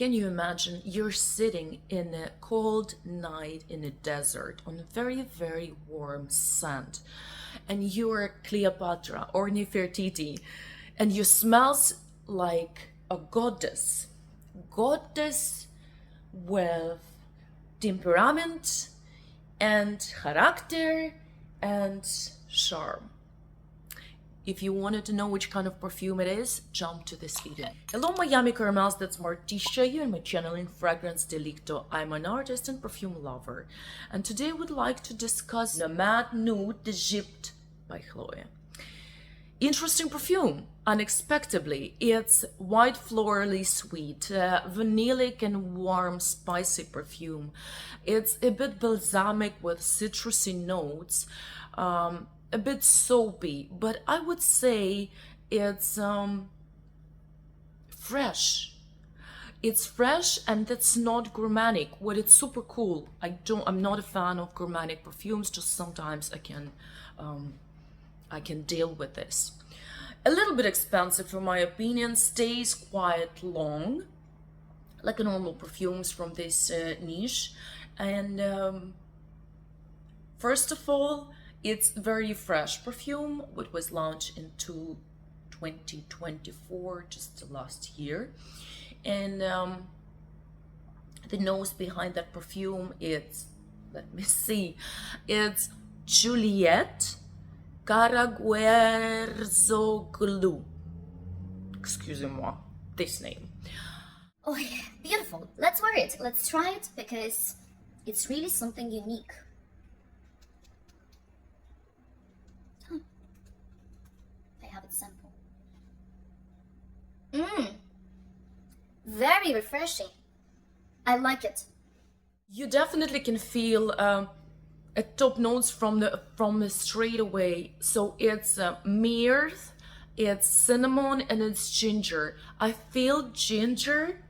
Can you imagine you're sitting in a cold night in a desert on a very, very warm sand, and you're Cleopatra or Nefertiti, and you smells like a goddess with temperament and character and charm. If you wanted to know which kind of perfume it is, jump to this video. Hello Miami Caramels, that's Martisha. You're in my channel in Fragrance Delicto. I'm an artist and perfume lover. And today I would like to discuss Nomade Nuit d'Egypte by Chloé. Interesting perfume, unexpectedly. It's white florally sweet, vanillic and warm spicy perfume. It's a bit balsamic with citrusy notes. A bit soapy, but I would say it's fresh. It's fresh and that's not gourmandic. What it's super cool. I'm not a fan of gourmandic perfumes. Just sometimes I can deal with this. A little bit expensive for my opinion. Stays quite long, like normal perfumes from this niche. And first of all, it's very fresh perfume, which was launched in 2024, just last year. And the nose behind that perfume, it's, let me see, it's Juliette Caraguerzoglu. Excusez-moi, this name. Oh yeah, beautiful. Let's wear it. Let's try it because it's really something unique. Have it sample. Very refreshing. I like it. You definitely can feel a top notes from the straight away. So it's myrrh, it's cinnamon, and it's ginger. I feel ginger,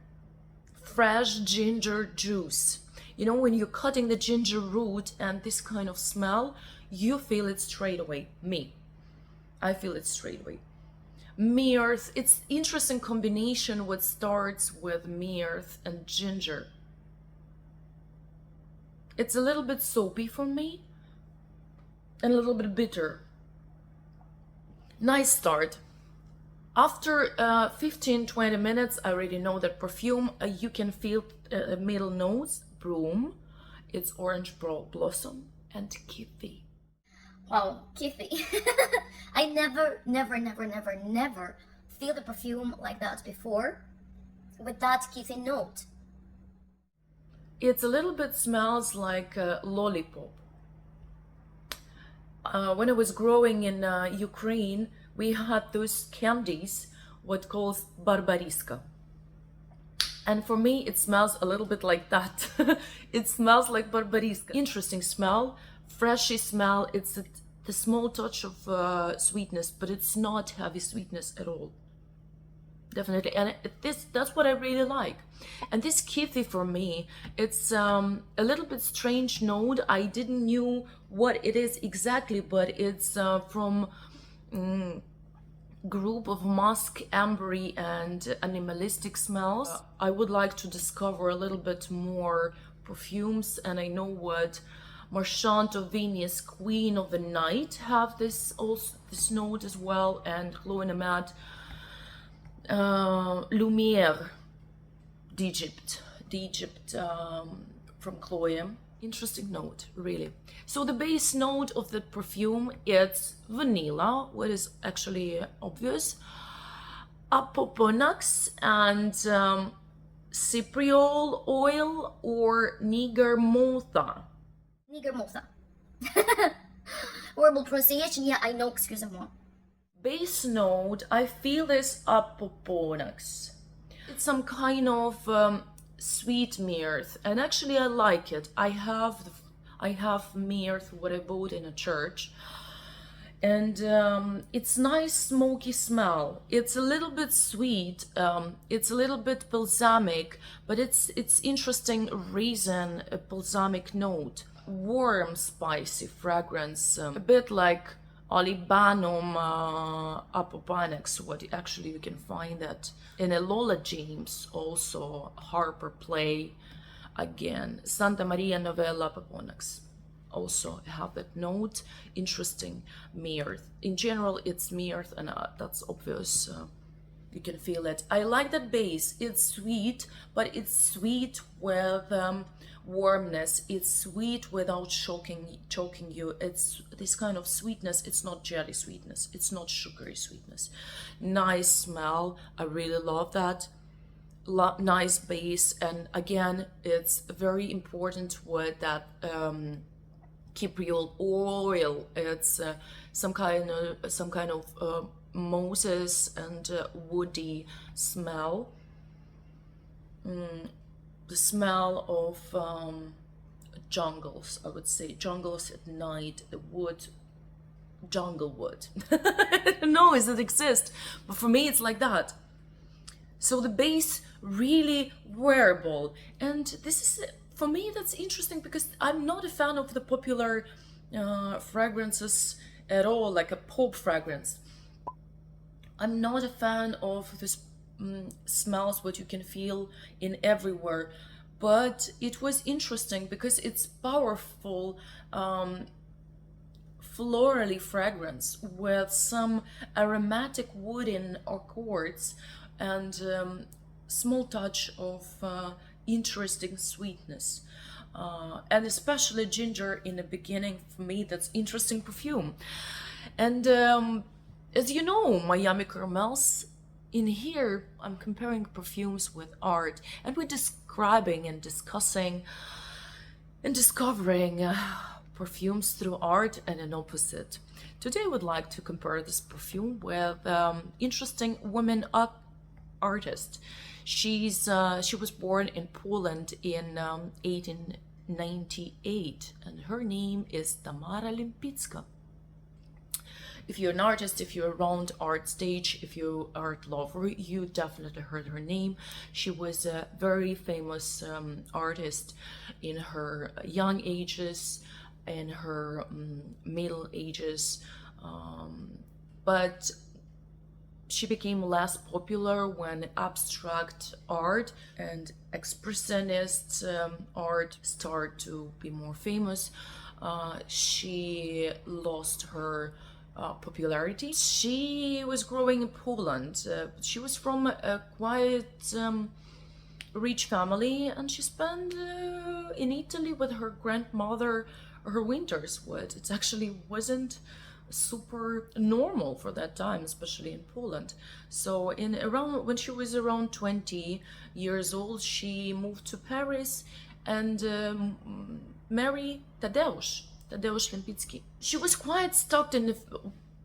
fresh ginger juice. You know, when you're cutting the ginger root and this kind of smell, you feel it straight away. I feel it straight away. Myrrh, it's interesting combination what starts with myrrh and ginger. It's a little bit soapy for me and a little bit bitter. Nice start. After 15-20 minutes, I already know that perfume. You can feel middle notes, broom, it's orange blossom, and Kyphi. Wow, Kyphi. I never feel the perfume like that before, with that Kyphi note. It's a little bit smells like a lollipop. When I was growing in Ukraine, we had those candies, what calls barbariska. And for me, it smells a little bit like that. It smells like barbariska. Interesting smell, freshy smell. It's the small touch of sweetness, but it's not heavy sweetness at all. Definitely, and that's what I really like. And this Kyphi for me, it's a little bit strange note. I didn't knew what it is exactly, but it's from group of musk, ambery, and animalistic smells. I would like to discover a little bit more perfumes, and I know what Marchand of Venice, Queen of the Night, have this note as well, and Chloé Nomade Lumière d'Egypte from Chloé. Interesting note, really. So the base note of the perfume, it's vanilla, what is actually obvious, Opoponax, and cypriol oil or Nagarmotha. Nagarmotha. Horrible pronunciation, yeah, I know, excusez-moi. Base note, I feel this Opoponax. It's some kind of sweet myrrh, and actually I like it. I have myrrh what I bought in a church, and it's nice smoky smell. It's a little bit sweet, it's a little bit balsamic, but it's interesting resin, a balsamic note, warm spicy fragrance, a bit like Olibanum Opoponax, what actually you can find that in a Lola James, also Harper Play, again, Santa Maria Novella Opoponax. Also have that note, interesting myrrh. In general, it's myrrh, and that's obvious. You can feel it. I like that base. It's sweet, but it's sweet with warmness. It's sweet without choking you. It's this kind of sweetness. It's not jelly sweetness. It's not sugary sweetness. Nice smell. I really love that. Nice base, and again, it's very important with that cypriol oil. It's some kind of moses and woody smell. The smell of jungles, I would say, jungles at night, the wood, jungle wood. I don't know if it exists, but for me it's like that. So the base really wearable, and this is, for me, that's interesting because I'm not a fan of the popular fragrances at all, like a pop fragrance. I'm not a fan of this smells what you can feel in everywhere, but it was interesting because it's powerful florally fragrance with some aromatic wooden accords and small touch of interesting sweetness, and especially ginger in the beginning. For me, that's interesting perfume. And as you know, Miami Caramels, in here I'm comparing perfumes with art, and we're describing and discussing and discovering perfumes through art and an opposite. Today I would like to compare this perfume with interesting woman artist. She was born in Poland in 1898, and her name is Tamara Lempicka. If you're an artist, if you're around art stage, if you're art lover, you definitely heard her name. She was a very famous artist in her young ages, in her middle ages, but she became less popular when abstract art and expressionist art started to be more famous. She lost her popularity. She was growing in Poland. She was from a quite rich family, and she spent in Italy with her grandmother her winters. What it actually wasn't super normal for that time, especially in Poland. So in around when she was around 20 years old, she moved to Paris and married Tadeusz Lempicki. She was quite stuck in the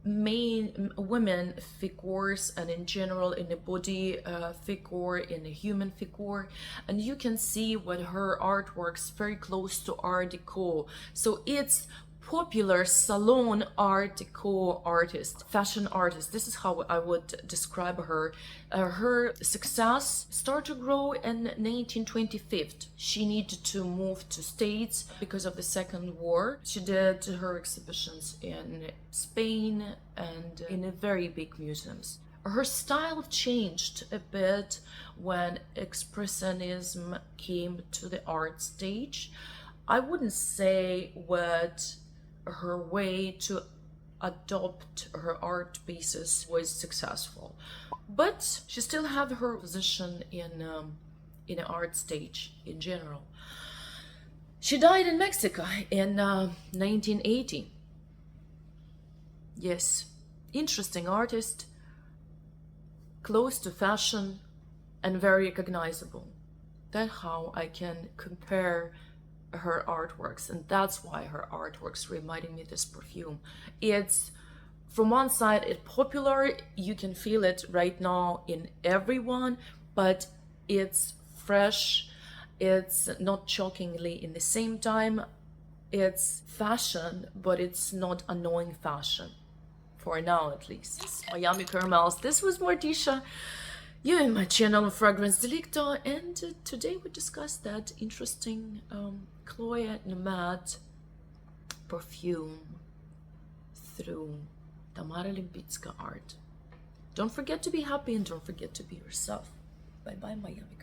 main women figures, and in general in the body figure, in the human figure, and you can see what her artworks very close to Art Deco. So it's popular salon Art Deco artist, fashion artist. This is how I would describe her. Her success started to grow in 1925. She needed to move to States because of the Second War. She did her exhibitions in Spain and in very big museums. Her style changed a bit when expressionism came to the art stage. I wouldn't say what her way to adopt her art pieces was successful, but she still had her position in an art stage in general. She died in Mexico in 1980. Yes, interesting artist, close to fashion and very recognizable. That's how I can compare her artworks, and that's why her artworks reminded me of this perfume. It's from one side it's popular, you can feel it right now in everyone, but it's fresh, it's not shockingly in the same time. It's fashion, but it's not annoying fashion, for now at least. Miami Caramels. This was Morticia. You're in my channel Fragrance Delicto, and today we discussed that interesting Chloé Nomade perfume through Tamara Lempicka art. Don't forget to be happy and don't forget to be yourself. Bye bye, Miami.